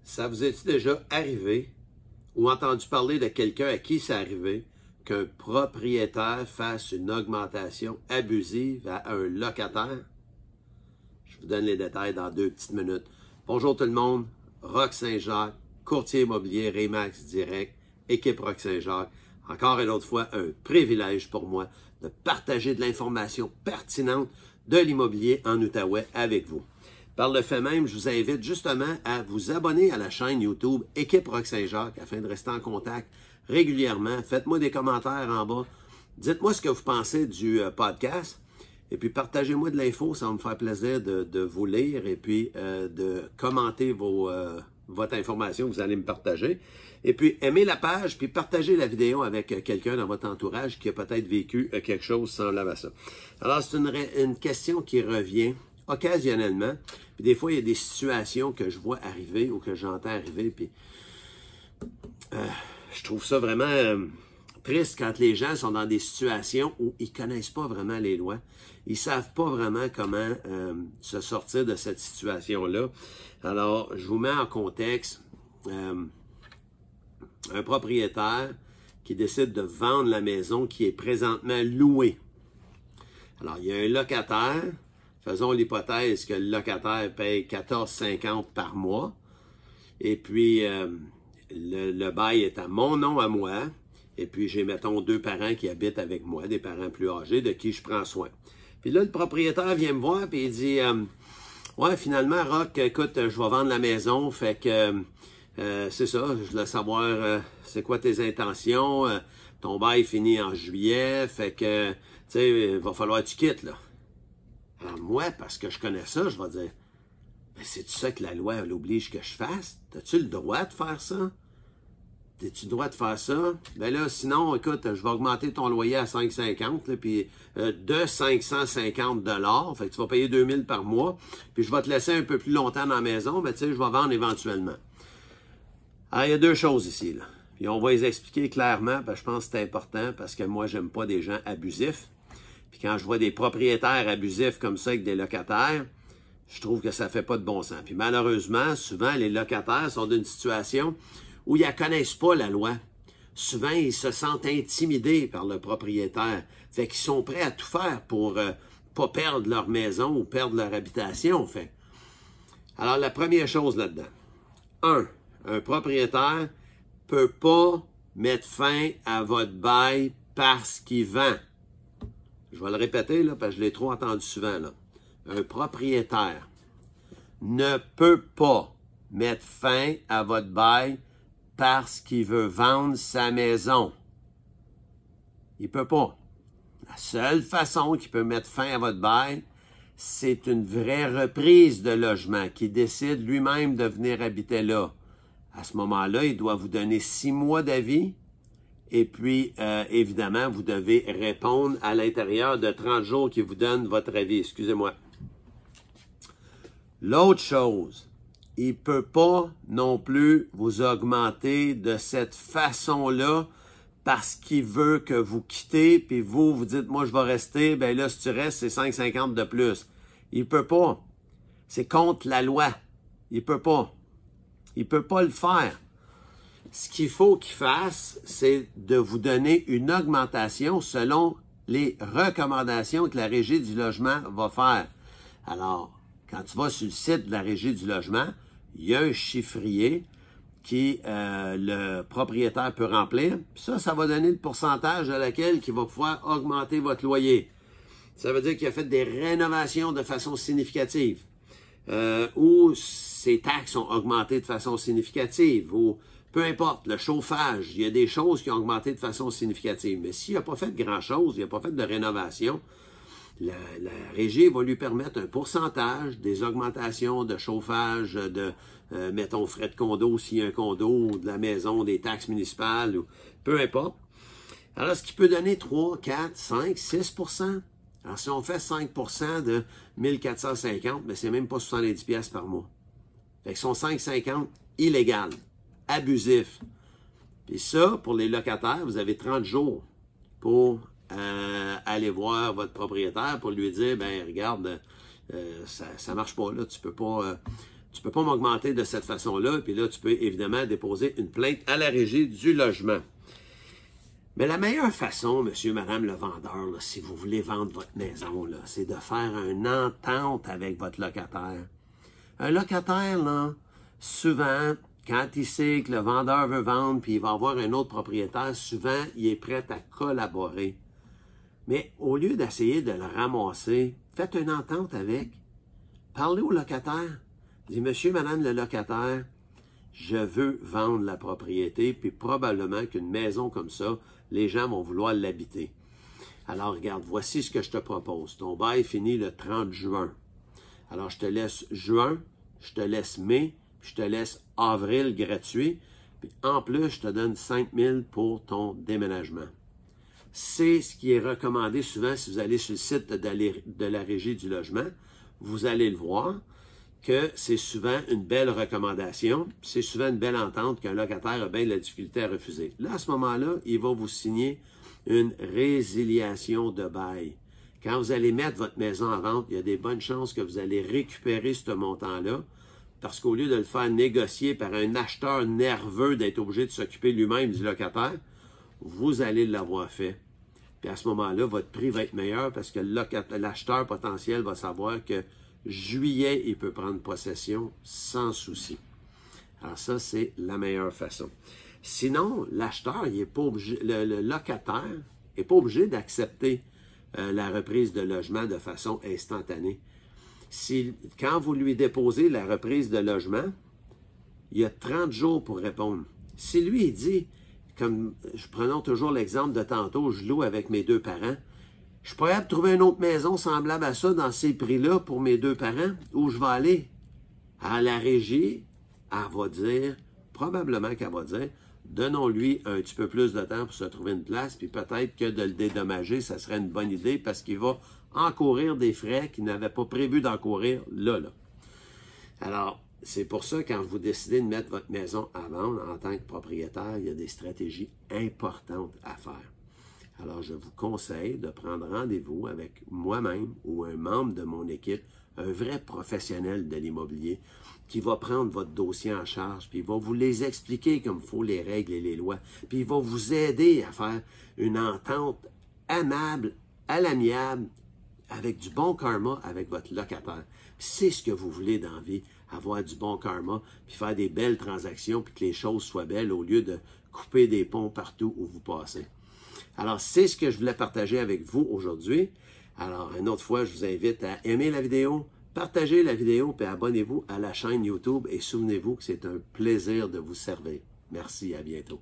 Ça vous est-il déjà arrivé ou entendu parler de quelqu'un à qui c'est arrivé qu'un propriétaire fasse une augmentation abusive à un locataire? Je vous donne les détails dans 2 petites minutes. Bonjour tout le monde, Roch Saint-Jacques, courtier immobilier Remax Direct, équipe Roch Saint-Jacques. Encore une autre fois, un privilège pour moi de partager de l'information pertinente de l'immobilier en Outaouais avec vous. Par le fait même, je vous invite justement à vous abonner à la chaîne YouTube Équipe Roch Saint-Jacques afin de rester en contact régulièrement. Faites-moi des commentaires en bas. Dites-moi ce que vous pensez du podcast. Et puis partagez-moi de l'info, ça va me faire plaisir de vous lire et puis de commenter votre information que vous allez me partager. Et puis aimez la page, puis partagez la vidéo avec quelqu'un dans votre entourage qui a peut-être vécu quelque chose semblable à ça. Alors c'est une question qui revient occasionnellement. Puis des fois, il y a des situations que je vois arriver ou que j'entends arriver. Puis je trouve ça vraiment triste quand les gens sont dans des situations où ils ne connaissent pas vraiment les lois. Ils ne savent pas vraiment comment se sortir de cette situation-là. Alors, je vous mets en contexte un propriétaire qui décide de vendre la maison qui est présentement louée. Alors, il y a un locataire. Faisons l'hypothèse que le locataire paye 14,50 par mois. Et puis, le bail est à mon nom à moi. Et puis, j'ai, mettons, 2 parents qui habitent avec moi, des parents plus âgés de qui je prends soin. Puis là, le propriétaire vient me voir et il dit « Ouais, finalement, Roch, écoute, je vais vendre la maison. Fait que c'est ça, je voulais savoir c'est quoi tes intentions. Ton bail finit en juillet. Fait que, tu sais, il va falloir que tu quittes, là. » Alors moi, parce que je connais ça, je vais dire, ben c'est-tu ça que la loi l'oblige que je fasse? As-tu le droit de faire ça? As-tu le droit de faire ça? Ben là, sinon, écoute, je vais augmenter ton loyer à 5,50, puis de 550 $, fait que tu vas payer 2000 par mois, puis je vais te laisser un peu plus longtemps dans la maison, ben tu sais, je vais vendre éventuellement. Alors, il y a 2 choses ici, là. Puis on va les expliquer clairement, parce que je pense que c'est important, parce que moi, j'aime pas des gens abusifs. Puis quand je vois des propriétaires abusifs comme ça avec des locataires, je trouve que ça fait pas de bon sens. Puis malheureusement, souvent, les locataires sont dans une situation où ils ne connaissent pas la loi. Souvent, ils se sentent intimidés par le propriétaire. Fait qu'ils sont prêts à tout faire pour pas perdre leur maison ou perdre leur habitation. Fait. Alors, la première chose là-dedans. Un propriétaire peut pas mettre fin à votre bail parce qu'il vend. Je vais le répéter, là, parce que je l'ai trop entendu souvent, là. Un propriétaire ne peut pas mettre fin à votre bail parce qu'il veut vendre sa maison. Il peut pas. La seule façon qu'il peut mettre fin à votre bail, c'est une vraie reprise de logement, qui décide lui-même de venir habiter là. À ce moment-là, il doit vous donner 6 mois d'avis. Et puis, évidemment, vous devez répondre à l'intérieur de 30 jours qu'il vous donne votre avis. Excusez-moi. L'autre chose, il ne peut pas non plus vous augmenter de cette façon-là parce qu'il veut que vous quittez, puis vous dites, moi, je vais rester. Bien là, si tu restes, c'est 5,50 de plus. Il ne peut pas. C'est contre la loi. Il ne peut pas. Il ne peut pas le faire. Ce qu'il faut qu'il fasse, c'est de vous donner une augmentation selon les recommandations que la Régie du logement va faire. Alors, quand tu vas sur le site de la Régie du logement, il y a un chiffrier qui le propriétaire peut remplir. Puis ça va donner le pourcentage à laquelle il va pouvoir augmenter votre loyer. Ça veut dire qu'il a fait des rénovations de façon significative. Ou ses taxes ont augmenté de façon significative. Ou peu importe, le chauffage, il y a des choses qui ont augmenté de façon significative. Mais s'il n'a pas fait grand-chose, il n'a pas fait de rénovation, la Régie va lui permettre un pourcentage des augmentations de chauffage, de, mettons, frais de condo, s'il y a un condo, ou de la maison, des taxes municipales, ou peu importe. Alors, ce qui peut donner 3, 4, 5, 6 %. Alors, si on fait 5 % de 1450, mais c'est même pas 70 $ par mois. Fait que son 5,50, illégal. Abusif. Puis ça, pour les locataires, vous avez 30 jours pour aller voir votre propriétaire pour lui dire, ben regarde, ça marche pas là, tu peux pas tu peux pas m'augmenter de cette façon-là, puis là, tu peux évidemment déposer une plainte à la Régie du logement. Mais la meilleure façon, monsieur, madame le vendeur, là, si vous voulez vendre votre maison, là, c'est de faire une entente avec votre locataire. Un locataire, là, souvent, quand il sait que le vendeur veut vendre puis il va avoir un autre propriétaire, souvent, il est prêt à collaborer. Mais au lieu d'essayer de le ramasser, faites une entente avec. Parlez au locataire. Dites, monsieur, madame le locataire, je veux vendre la propriété, puis probablement qu'une maison comme ça, les gens vont vouloir l'habiter. Alors, regarde, voici ce que je te propose. Ton bail finit le 30 juin. Alors, je te laisse juin, je te laisse mai, puis je te laisse avril gratuit. Puis en plus, je te donne 5 000 pour ton déménagement. C'est ce qui est recommandé souvent si vous allez sur le site de la Régie du logement. Vous allez le voir que c'est souvent une belle recommandation, c'est souvent une belle entente qu'un locataire a bien de la difficulté à refuser. Là, à ce moment-là, il va vous signer une résiliation de bail. Quand vous allez mettre votre maison en vente, il y a des bonnes chances que vous allez récupérer ce montant-là, parce qu'au lieu de le faire négocier par un acheteur nerveux d'être obligé de s'occuper lui-même du locataire, vous allez l'avoir fait. Puis à ce moment-là, votre prix va être meilleur parce que l'acheteur potentiel va savoir que juillet, il peut prendre possession sans souci. Alors ça, c'est la meilleure façon. Sinon, l'acheteur, il est pas obligé, le locataire n'est pas obligé d'accepter la reprise de logement de façon instantanée. Quand vous lui déposez la reprise de logement, il y a 30 jours pour répondre. Si lui, il dit, comme prenons toujours l'exemple de tantôt, je loue avec mes 2 parents, je suis pas capable de trouver une autre maison semblable à ça dans ces prix-là pour mes 2 parents, où je vais aller. À la Régie, elle va dire, probablement qu'elle va dire, donnons-lui un petit peu plus de temps pour se trouver une place, puis peut-être que de le dédommager, ça serait une bonne idée parce qu'il va encourir des frais qu'il n'avait pas prévu d'encourir là. Alors, c'est pour ça, quand vous décidez de mettre votre maison à vendre en tant que propriétaire, il y a des stratégies importantes à faire. Alors, je vous conseille de prendre rendez-vous avec moi-même ou un membre de mon équipe, un vrai professionnel de l'immobilier, qui va prendre votre dossier en charge, puis il va vous les expliquer comme il faut, les règles et les lois, puis il va vous aider à faire une entente amable, à l'amiable, avec du bon karma avec votre locataire. C'est ce que vous voulez dans la vie, avoir du bon karma, puis faire des belles transactions, puis que les choses soient belles au lieu de couper des ponts partout où vous passez. Alors, c'est ce que je voulais partager avec vous aujourd'hui. Alors, une autre fois, je vous invite à aimer la vidéo, partager la vidéo, puis abonnez-vous à la chaîne YouTube et souvenez-vous que c'est un plaisir de vous servir. Merci, à bientôt.